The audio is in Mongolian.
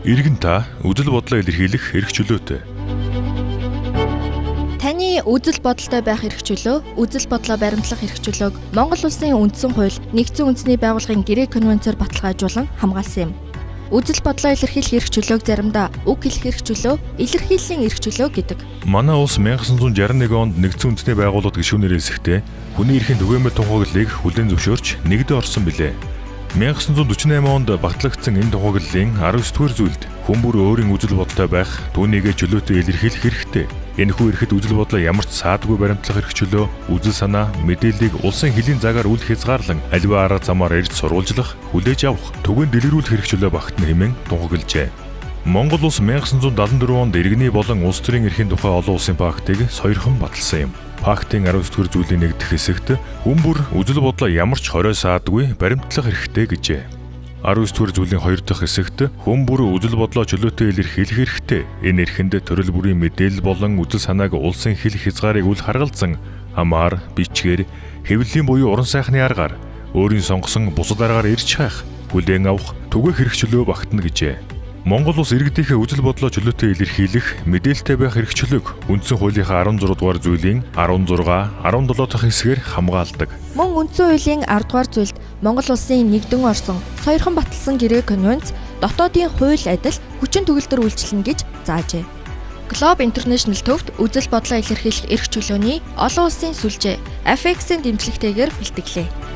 Иргэн та үзэл бодлоо илэрхийлэх эрх чөлөөтэй. Таны үзэл бодолтой байх эрх чөлөө, үзэл бодлоо баримтлах эрх чөлөөг Монгол Улсын үндсэн хууль, Нэгдсэн үндэсний байгууллагын гэрээ конвенцээр баталгаажуулан хамгаалсан юм. Үзэл бодлоо илэрхийлэх эрх чөлөөг заримдаа үг хэлэх эрх чөлөө, илэрхийллийн эрх чөлөө гэдэг. Манай улс 1961 онд Нэгдсэн үндэсний байгууллагад гишүүнээр элсэхдээ хүний эрхийн түгээмэл тунхаглалыг хүлээн зөвшөөрч нэгдэ орсон билээ. 1948 онд батлагдсан энэ тунхаглалын 19-р зүйлд хүн бүр өөрийн үзэл бодолтой байх, түүнийгээ чөлөөтэй илэрхийлэх хэрэгтэй. Энэхүү эрхэд үзэл бодлоо ямар ч саадгүй баримтлах эрх чөлөө, үзэл санаа, мэдээллийг улсын хэлийн цагаар үл хязгаарлан аливаа арга замаар эрж сурвалжлах, хүлээж авах, түгээн дэлгэрүүлэх эрх чөлөө багтна хэмээн тунхаглажээ. Монгол улс 1974 онд иргэний болон улс төрийн эрхийн тухай олон улсын пактыг сойрхон баталсан юм. Пактын 19-р зүйлийн нэгдэх хэсэгт хүн бүр үзэл бодлоо ямар ч хорой саадгүй баримтлах хэрэгтэй гэжээ. 19-р зүйлийн 2 дахь хэсэгт хүн бүр үзэл бодлоо чөлөөтэй илэрхийлэх хэрэгтэй. Энэ эрхэнд төрөл бүрийн мэдээлэл болон үзэл санааг улсын хил хязгаарыг үл харгалзан амаар, бичгээр, хэвлэлийн буюу уран сайхны аргаар өөрийн сонгосон бусад аргаар ирж хайх, хүлээн авах, түгээх эрх чөлөө багтана гэжээ. Монгол улс иргэдийнхээ үзэл бодлоо чөлөөтэй илэрхийлэх, мэдээлэлтэй байх эрх чөлөөг үндсэн хуулийнхаа 16 дугаар зүйлийн 16, 17 дахь хэсгээр хамгаалдаг. Мөн үндсэн хуулийн 10 дугаар зүйлд Монгол улсын нэгдэн орсон, сойрхон баталсан гэрээ конвенц дотоодын хууль адил хүчин төгөлдөр үйлчлэнэ гэж заажээ. Globe International төвд үзэл бодлоо илэрхийлэх эрх чөлөөний олон улсын сүлжээ Apex-ийн дэмжлэгтэйгээр бэлтгэлээ.